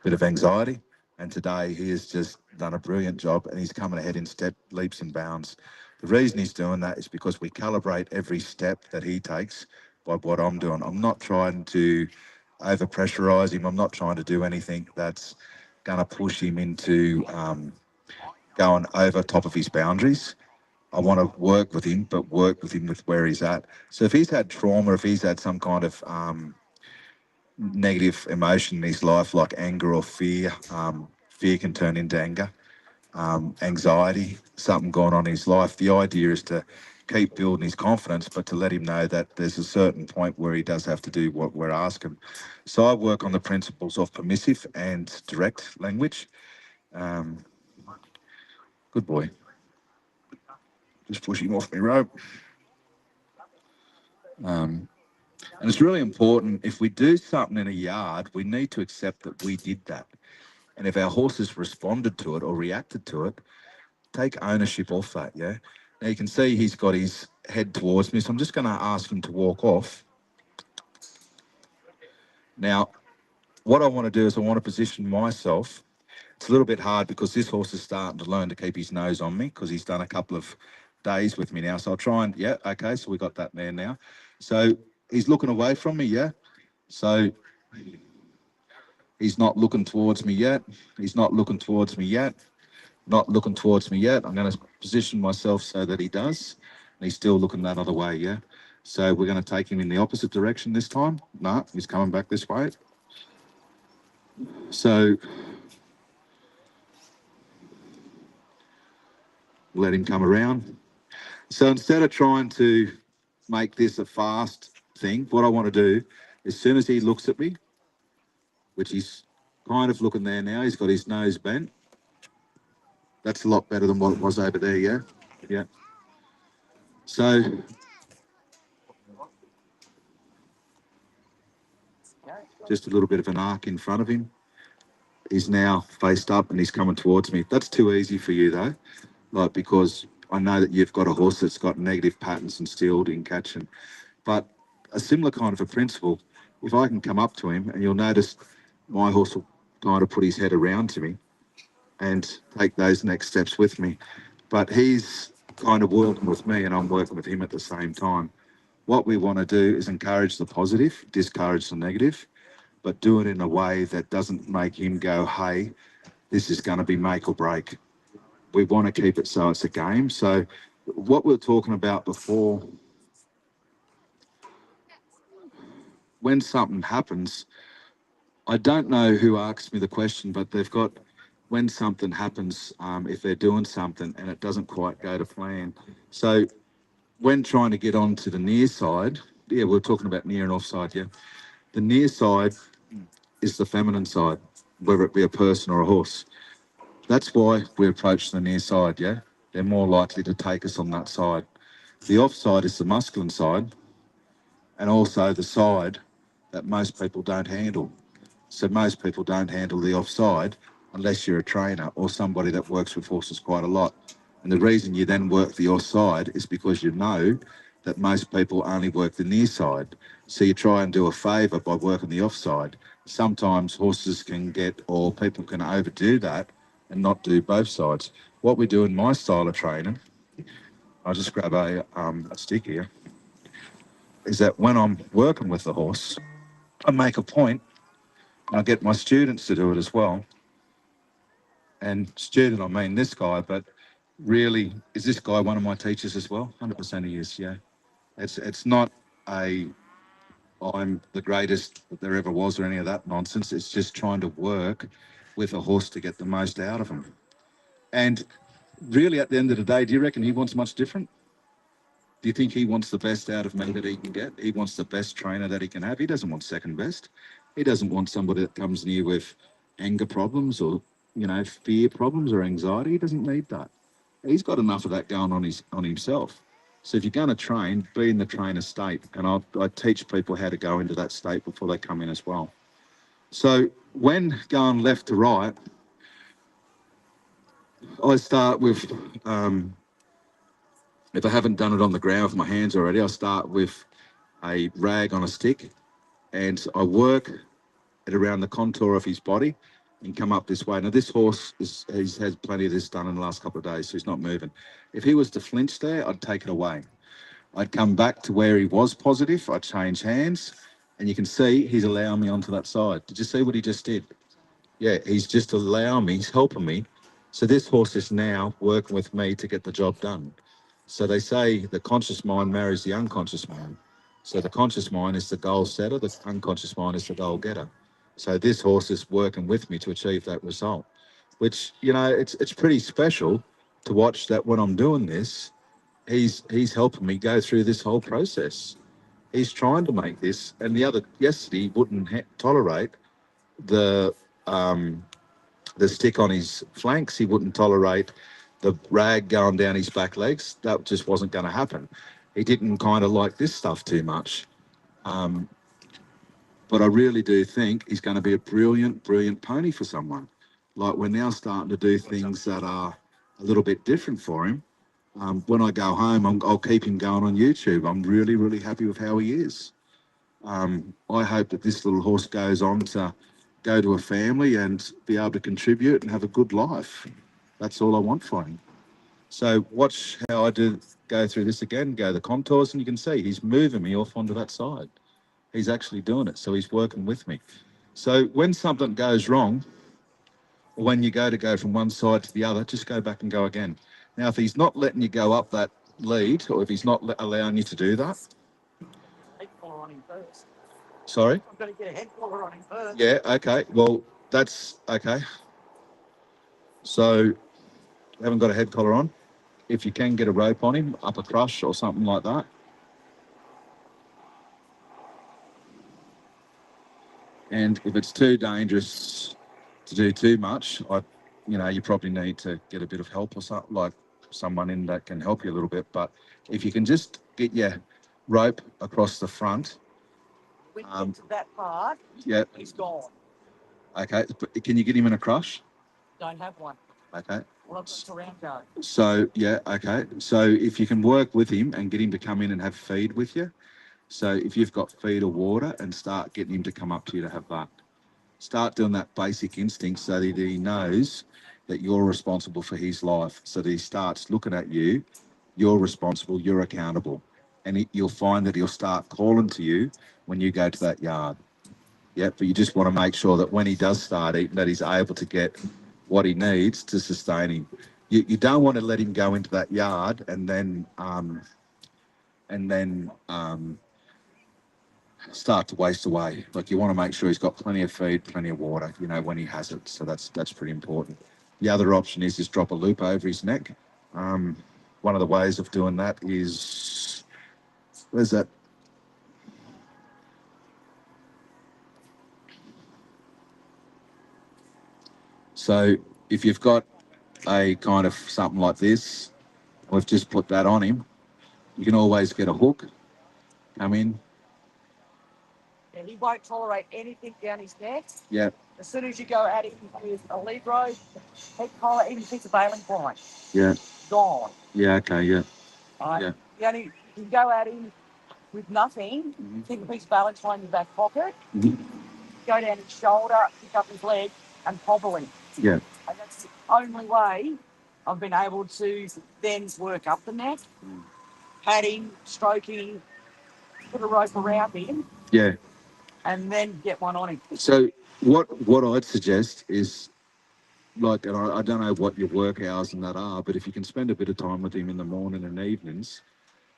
bit of anxiety. And today he has just done a brilliant job and he's coming ahead in step leaps and bounds. The reason he's doing that is because we calibrate every step that he takes by what I'm doing. I'm not trying to over pressurize him. I'm not trying to do anything that's going to push him into going over top of his boundaries. I want to work with him, but work with him with where he's at. So if he's had trauma, if he's had some kind of negative emotion in his life, like anger or fear, fear can turn into anger, anxiety, something going on in his life. The idea is to keep building his confidence, but to let him know that there's a certain point where he does have to do what we're asking. So I work on the principles of permissive and direct language. Um, Good boy. Just pushing off my rope. And it's really important, if we do something in a yard, we need to accept that we did that. And if our horses responded to it or reacted to it, take ownership of that, yeah? Now you can see he's got his head towards me, so I'm just going to ask him to walk off. Now, what I want to do is I want to position myself. It's a little bit hard because this horse is starting to learn to keep his nose on me because he's done a couple of days with me now. So I'll try and, yeah, okay, so we got that there now. So he's looking away from me, yeah? So he's not looking towards me yet. He's not looking towards me yet. Not looking towards me yet. I'm going to position myself so that he does. And he's still looking that other way, yeah? So we're going to take him in the opposite direction this time. No, he's coming back this way. So let him come around. So instead of trying to make this a fast thing, what I want to do, as soon as he looks at me, which he's kind of looking there now, he's got his nose bent. That's a lot better than what it was over there, yeah? Yeah. So just a little bit of an arc in front of him. He's now faced up and he's coming towards me. That's too easy for you though, like, because I know that you've got a horse that's got negative patterns and stilled in catching. But a similar kind of a principle, if I can come up to him, and you'll notice my horse will kind of put his head around to me and take those next steps with me. But he's kind of working with me and I'm working with him at the same time. What we want to do is encourage the positive, discourage the negative, but do it in a way that doesn't make him go, hey, this is going to be make or break. We want to keep it so it's a game. So what we were talking about before, when something happens, I don't know who asked me the question, but they've got, when something happens, if they're doing something and it doesn't quite go to plan. So when trying to get onto the near side, yeah, we're talking about near and offside, yeah. The near side is the feminine side, whether it be a person or a horse. That's why we approach the near side, yeah? They're more likely to take us on that side. The offside is the masculine side, and also the side that most people don't handle. So most people don't handle the offside unless you're a trainer or somebody that works with horses quite a lot. And the reason you then work the offside is because you know that most people only work the near side. So you try and do a favour by working the offside. Sometimes horses can get, or people can overdo that and not do both sides. What we do in my style of training, I'll just grab a stick here, is that when I'm working with the horse, I make a point, and I get my students to do it as well. And student, I mean this guy, but really, is this guy one of my teachers as well? 100% he is, yeah. It's not a, I'm the greatest that there ever was or any of that nonsense. It's just trying to work with a horse to get the most out of him. And really, at the end of the day, do you reckon he wants much different? Do you think he wants the best out of me that he can get? He wants the best trainer that he can have. He doesn't want second best. He doesn't want somebody that comes near with anger problems or, you know, fear problems or anxiety. He doesn't need that. He's got enough of that going on himself. So if you're going to train, be in the trainer state. And I teach people how to go into that state before they come in as well. So when going left to right, I start with, if I haven't done it on the ground with my hands already, I'll start with a rag on a stick and I work it around the contour of his body and come up this way. Now, this horse he's had plenty of this done in the last couple of days, so he's not moving. If he was to flinch there, I'd take it away. I'd come back to where he was positive. I'd change hands, and you can see he's allowing me onto that side. Did you see what he just did? Yeah, he's just allowing me, he's helping me. So this horse is now working with me to get the job done. So they say the conscious mind marries the unconscious mind. So the conscious mind is the goal setter, the unconscious mind is the goal getter. So this horse is working with me to achieve that result, which, you know, it's pretty special to watch that when I'm doing this, he's helping me go through this whole process. He's trying to make this, and yesterday he wouldn't tolerate the um, the stick on his flanks. He wouldn't tolerate the rag going down his back legs. That just wasn't going to happen. He didn't kind of like this stuff too much. Um, but I really do think he's going to be a brilliant, brilliant pony for someone. Like, we're now starting to do things that are a little bit different for him. When I go home, I'll keep him going on YouTube. I'm really, really happy with how he is. I hope that this little horse goes on to go to a family and be able to contribute and have a good life. That's all I want for him. So watch how I go through this again, go the contours, and you can see he's moving me off onto that side. He's actually doing it, so he's working with me. So when something goes wrong, or when you go from one side to the other, just go back and go again. Now, if he's not letting you go up that lead, or if he's not allowing you to do that, Head collar on him first. sorry? I've got to get a head collar on him first. Yeah, okay. Well, that's okay. So, haven't got a head collar on. If you can get a rope on him, up a crush or something like that. And if it's too dangerous to do too much, you probably need to get a bit of help or something, like someone in that can help you a little bit. But if you can just get your rope across the front. We get to that part, yeah, he's gone. Okay, but can you get him in a crush? Don't have one. Okay. Well, I've got surround go. So, yeah, okay. So if you can work with him and get him to come in and have feed with you. So if you've got feed or water, and start getting him to come up to you to have that. Start doing that basic instinct so that he knows that you're responsible for his life. So that he starts looking at you, you're responsible, you're accountable. And you'll find that he'll start calling to you when you go to that yard. Yeah, but you just want to make sure that when he does start eating, that he's able to get what he needs to sustain him. You don't want to let him go into that yard and then start to waste away. Like, you want to make sure he's got plenty of feed, plenty of water, when he has it. So that's pretty important. The other option is just drop a loop over his neck. One of the ways of doing that is, where's that? So if you've got a kind of something like this, we've just put that on him. You can always get a hook, come in. Yeah, he won't tolerate anything down his neck. Yeah. As soon as you go at him with a lead rope, head collar, even if it's a bailing point. Yeah. Gone. Yeah, okay, yeah. Right? Yeah. You can go at him with nothing, keep a piece of balance line in your back pocket, go down his shoulder, pick up his leg, and hobble him. Yeah. And that's the only way I've been able to then work up the neck, patting, stroking, put a rope around him. Yeah. And then get one on him. So what I'd suggest is, like, and I don't know what your work hours and that are, but if you can spend a bit of time with him in the morning and evenings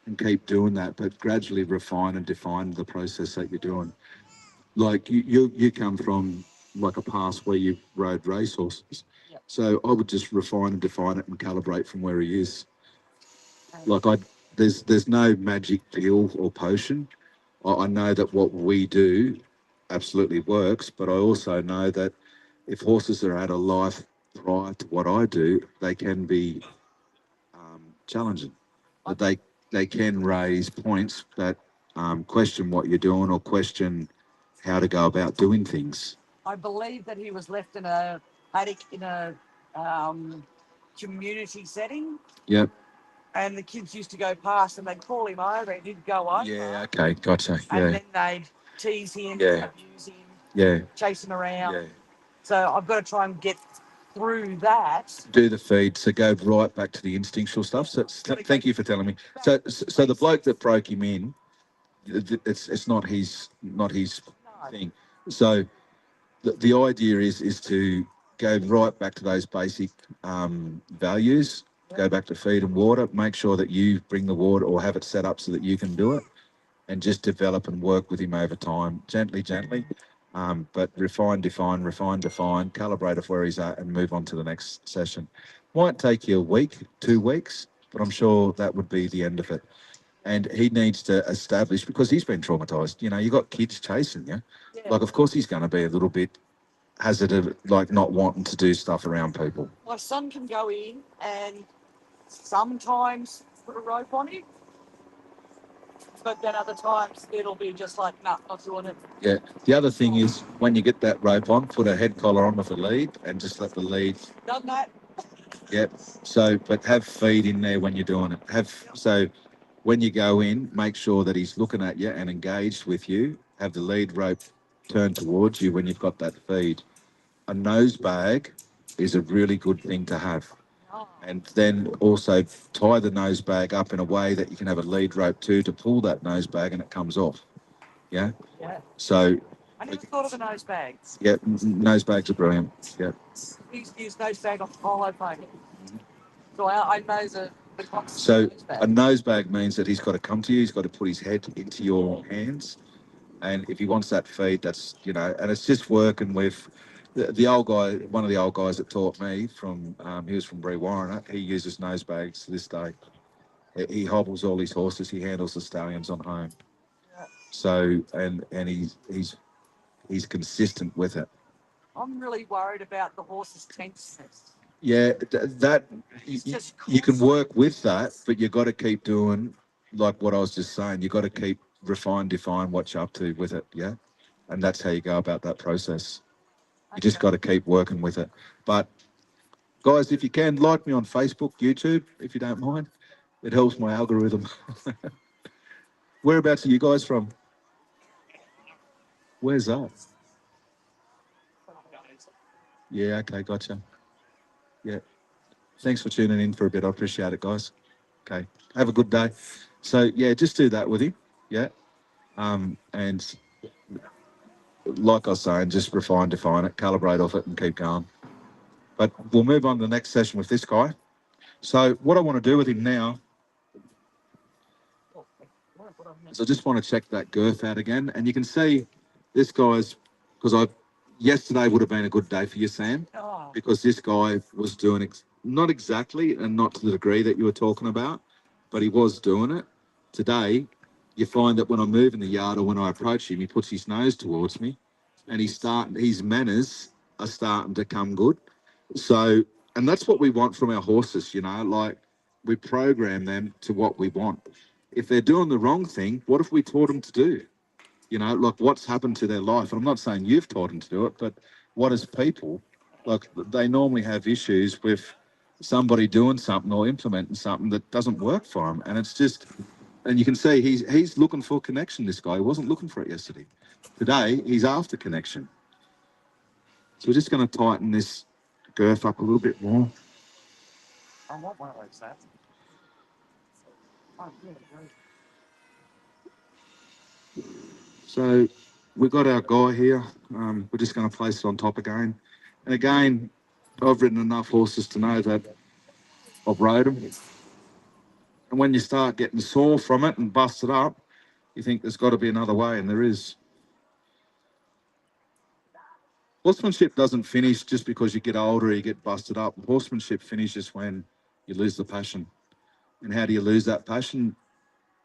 and keep doing that, but gradually refine and define the process that you're doing. Like, you come from like a past where you rode racehorses. Yep. So I would just refine and define it and calibrate from where he is. Like, there's no magic pill or potion. I know that what we do absolutely works, but I also know that if horses are at a life prior to what I do, they can be challenging. But they can raise points that question what you're doing or question how to go about doing things. I believe that he was left in a paddock in a community setting. Yep. And the kids used to go past and they'd call him over and he'd go over. Yeah, okay, gotcha. Yeah. And then they'd tease him, Yeah. abuse him, Yeah. chase him around. Yeah. So I've got to try and get through that. Do the feed, so go right back to the instinctual stuff. So thank you for telling me. So the bloke that broke him in, it's not his No. thing. So the idea is to go right back to those basic values. Go back to feed and water. Make sure that you bring the water or have it set up so that you can do it, and just develop and work with him over time, gently. But refine, calibrate of where he's at, and move on to the next session. Might take you a week, 2 weeks, but I'm sure that would be the end of it. And he needs to establish, because he's been traumatized. You know, you got kids chasing you. Yeah. Like, of course, he's going to be a little bit hesitant, like not wanting to do stuff around people. My son can go in and sometimes put a rope on him, but then other times it'll be just like, nah, not doing it. Yeah. The other thing is, when you get that rope on, put a head collar on with a lead and just let the lead. Done that. Yep. So, but have feed in there when you're doing it. So when you go in, make sure that he's looking at you and engaged with you. Have the lead rope turned towards you when you've got that feed. A nose bag is a really good thing to have. Oh, And then also tie the nose bag up in a way that you can have a lead rope too to pull that nose bag and it comes off. Yeah. yeah. So, I never thought of a nose bag. yeah, nose bags are brilliant. Yeah. We used to use nose bag off the polo phone. So I nose the box So nose bag. a nose bag means that he's got to come to you. He's got to put his head into your hands. And if he wants that feed, that's, you know, and it's just working with the old guy, one of the old guys that taught me from, he was from Brewarrina. He uses nose bags to this day. He hobbles all his horses. He handles the stallions on home. Yeah. So, and he's consistent with it. I'm really worried about the horse's tenseness. Yeah, that It's just you can constant. work with that, but you got to keep doing like what I was just saying. You got to keep define what you're up to with it. Yeah, and that's how you go about that process. You just got to keep working with it. But guys, if you can, like me on Facebook, YouTube, if you don't mind. It helps my algorithm. Whereabouts are you guys from? Where's that? Yeah, okay, gotcha. Yeah. Thanks for tuning in for a bit. I appreciate it, guys. Okay. Have a good day. So yeah, just do that with him. Yeah. And like I was saying, just refine, define it, calibrate off it, and keep going. But we'll move on to the next session with this guy. So what I want to do with him now is I just want to check that girth out again, and you can see this guy's, because yesterday would have been a good day for you, Sam, Oh, because this guy was doing not exactly and not to the degree that you were talking about, but he was doing it. Today, you find that when I move in the yard or when I approach him, he puts his nose towards me, and his manners are starting to come good. So, and that's what we want from our horses, you know, like we program them to what we want. If they're doing the wrong thing, what have we taught them to do? You know, like what's happened to their life? And I'm not saying you've taught them to do it, but what as people, like they normally have issues with somebody doing something or implementing something that doesn't work for them. And it's just, and you can see he's looking for connection, this guy. He wasn't looking for it yesterday. Today, he's after connection. So we're just going to tighten this girth up a little bit more. I want one of those, Sam. Oh, yeah, great. So we've got our guy here. We're just going to place it on top again. And again, I've ridden enough horses to know that I've rode them. And when you start getting sore from it and busted up, you think there's got to be another way, and there is. Horsemanship doesn't finish just because you get older or you get busted up. Horsemanship finishes when you lose the passion. And how do you lose that passion?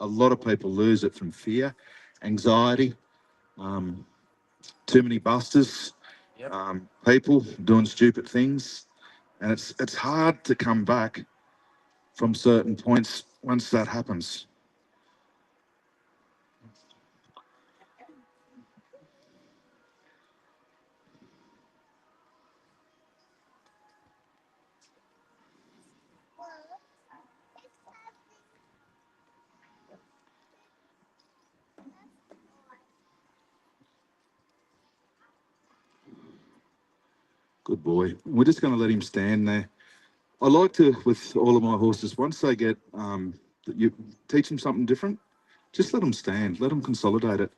A lot of people lose it from fear, anxiety, too many busters, Yep. people doing stupid things. And it's hard to come back from certain points once that happens. Good boy. We're just going to let him stand there. I like to, with all of my horses, once they get, you teach them something different, just let them stand, let them consolidate it.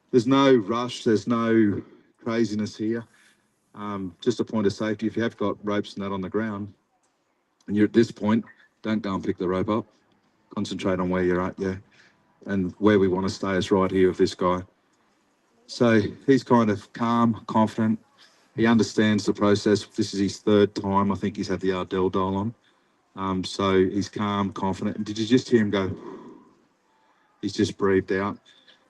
There's no rush, there's no craziness here. Just a point of safety. If you have got ropes and that on the ground and you're at this point, don't go and pick the rope up. Concentrate on where you're at, yeah. And where we want to stay is right here with this guy. So he's kind of calm, confident. He understands the process. This is his third time. I think he's had the Ardell dial on. So he's calm, confident. And did you just hear him go? He's just breathed out.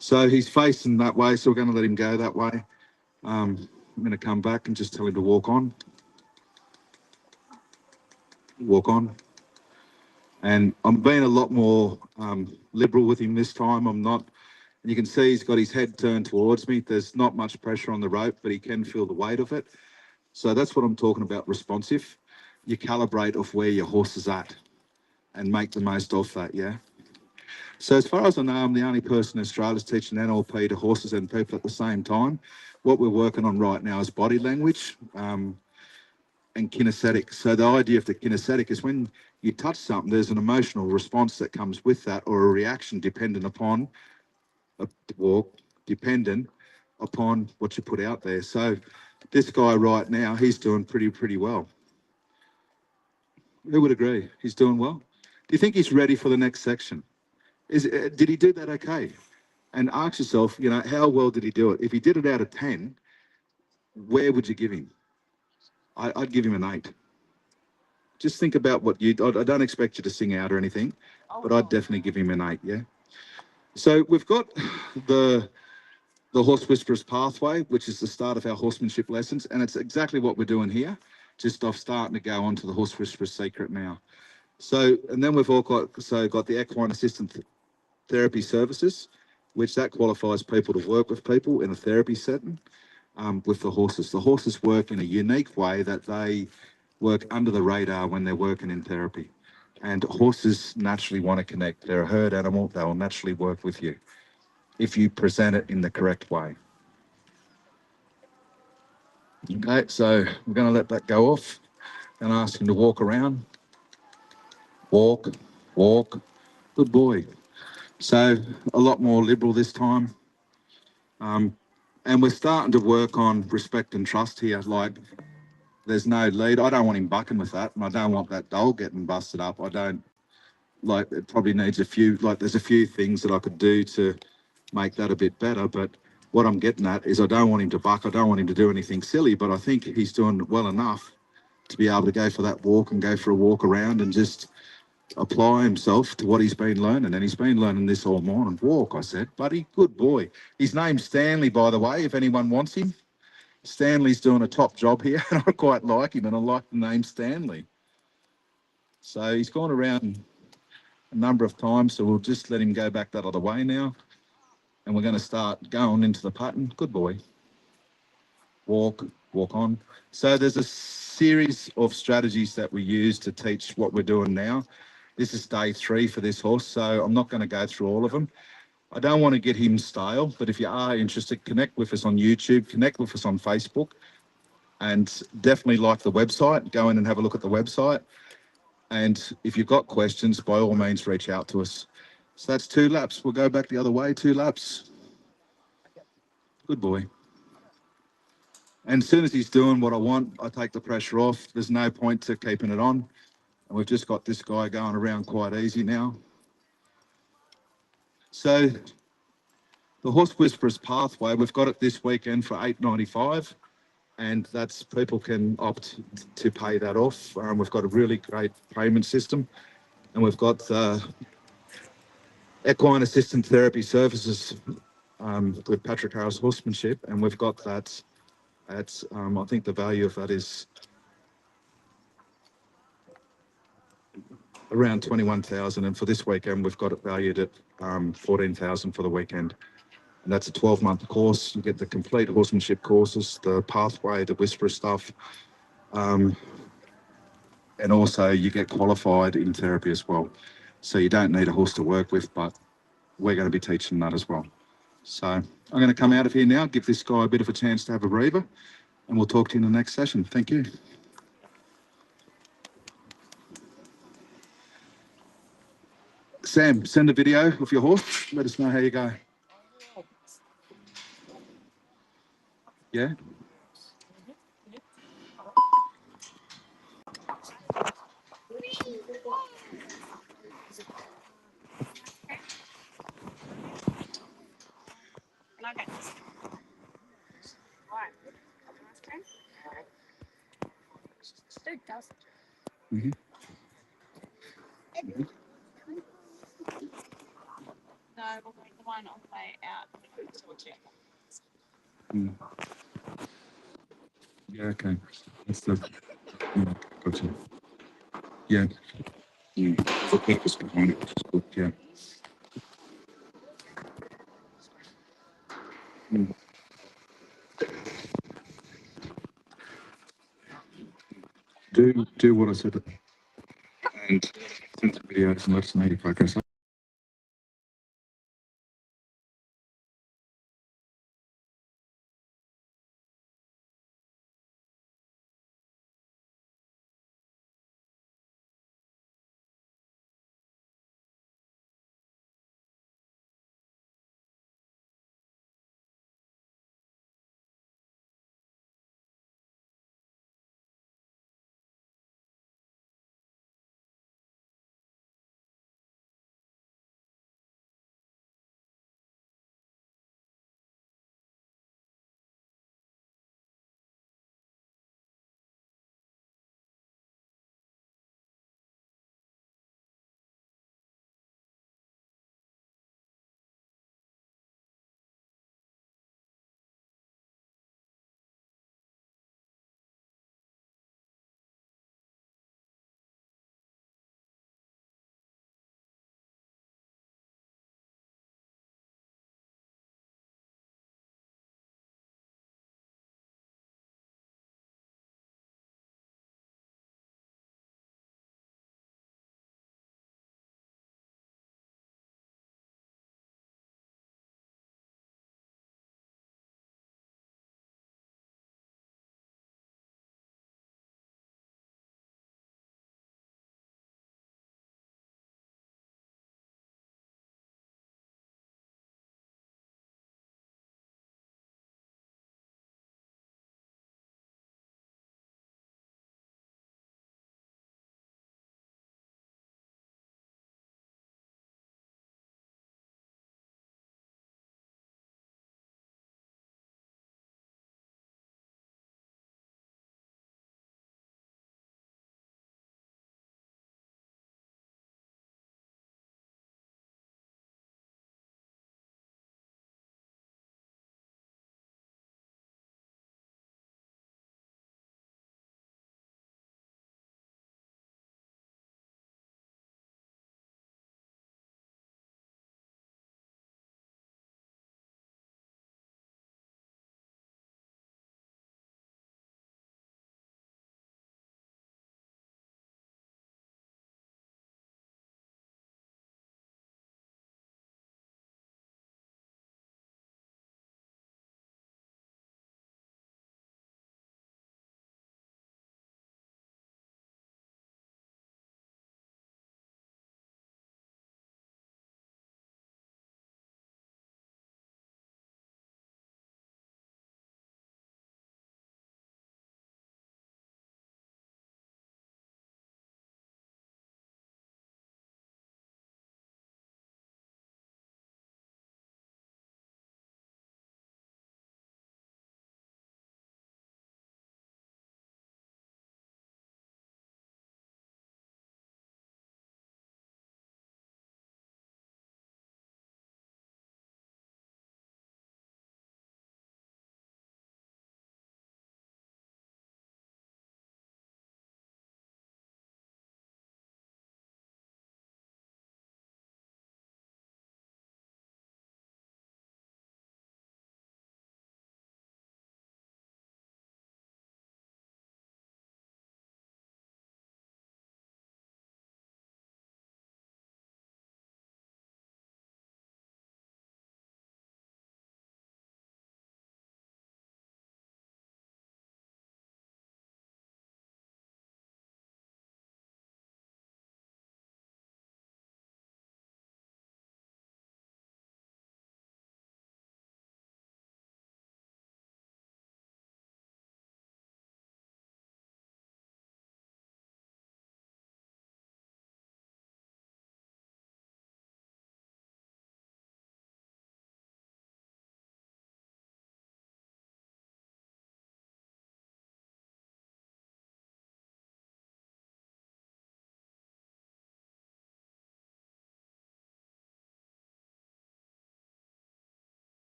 So he's facing that way. So we're going to let him go that way. I'm going to come back and just tell him to walk on. Walk on. And I'm being a lot more liberal with him this time. I'm not. You can see he's got his head turned towards me. There's not much pressure on the rope, but he can feel the weight of it. So that's what I'm talking about, responsive. You calibrate off where your horse is at and make the most of that, yeah? So as far as I know, I'm the only person in Australia that's teaching NLP to horses and people at the same time. What we're working on right now is body language and kinesthetic. So the idea of the kinesthetic is when you touch something, there's an emotional response that comes with that, or a reaction dependent upon dependent upon what you put out there. So this guy right now, he's doing pretty well. Who would agree? He's doing well. Do you think he's ready for the next section? Did he do that okay? And ask yourself, you know, how well did he do it? If he did it out of 10, where would you give him? I'd give him an 8. Just think about what I don't expect you to sing out or anything, but I'd definitely give him an 8, yeah? So we've got the Horse Whisperers pathway, which is the start of our horsemanship lessons, and it's exactly what we're doing here. Just off starting to go on to the Horse Whisperers secret now. So, and then we've all got the equine assistant therapy services, which that qualifies people to work with people in a therapy setting with the horses. The horses work in a unique way that they work under the radar when they're working in therapy. And horses naturally want to connect. They're a herd animal. They'll naturally work with you if you present it in the correct way. Okay, so we're going to let that go off and ask him to walk around. Walk, walk. Good boy. So a lot more liberal this time. And we're starting to work on respect and trust here. Like, there's no lead. I don't want him bucking with that, and I don't want that doll getting busted up. I don't, like, it probably needs a few, like, there's a few things that I could do to make that a bit better, but what I'm getting at is I don't want him to buck. I don't want him to do anything silly, but I think he's doing well enough to be able to go for that walk and go for a walk around and just apply himself to what he's been learning. And he's been learning this all morning. Walk, I said, buddy, good boy. His name's Stanley, by the way, if anyone wants him. Stanley's doing a top job here, and I quite like him, and I like the name Stanley. So he's gone around a number of times, so we'll just let him go back that other way now. And we're going to start going into the pattern. Good boy. Walk, walk on. So there's a series of strategies that we use to teach what we're doing now. This is day 3 for this horse, so I'm not going to go through all of them. I don't want to get him stale, but if you are interested, connect with us on YouTube, connect with us on Facebook, and definitely like the website. Go in and have a look at the website. And if you've got questions, by all means, reach out to us. So that's 2 laps. We'll go back the other way, 2 laps. Good boy. And as soon as he's doing what I want, I take the pressure off. There's no point to keeping it on. And we've just got this guy going around quite easy now. So the Horse Whisperers pathway, we've got it this weekend for $8.95. And that's, people can opt to pay that off. We've got a really great payment system. And we've got equine assistant therapy services with Patrick Harris Horsemanship, and we've got that at, I think the value of that is around 21,000, and for this weekend we've got it valued at 14,000 for the weekend. And that's a 12-month course. You get the complete horsemanship courses, the pathway, the Whisperer stuff, and also you get qualified in therapy as well. So you don't need a horse to work with, but we're going to be teaching that as well. So I'm going to come out of here now, give this guy a bit of a chance to have a breather, And we'll talk to you in the next session. Thank you. Sam, send a video of your horse. Let us know how you go. Yeah? Okay. Right. Dude does. Mhm. No, we'll make the one on the way out. Mm. Yeah, okay. That's the. Yeah, gotcha. Yeah. Yeah. The purpose behind it, which is good. Yeah. Mm. Do what I said and send some videos and let us know your progress.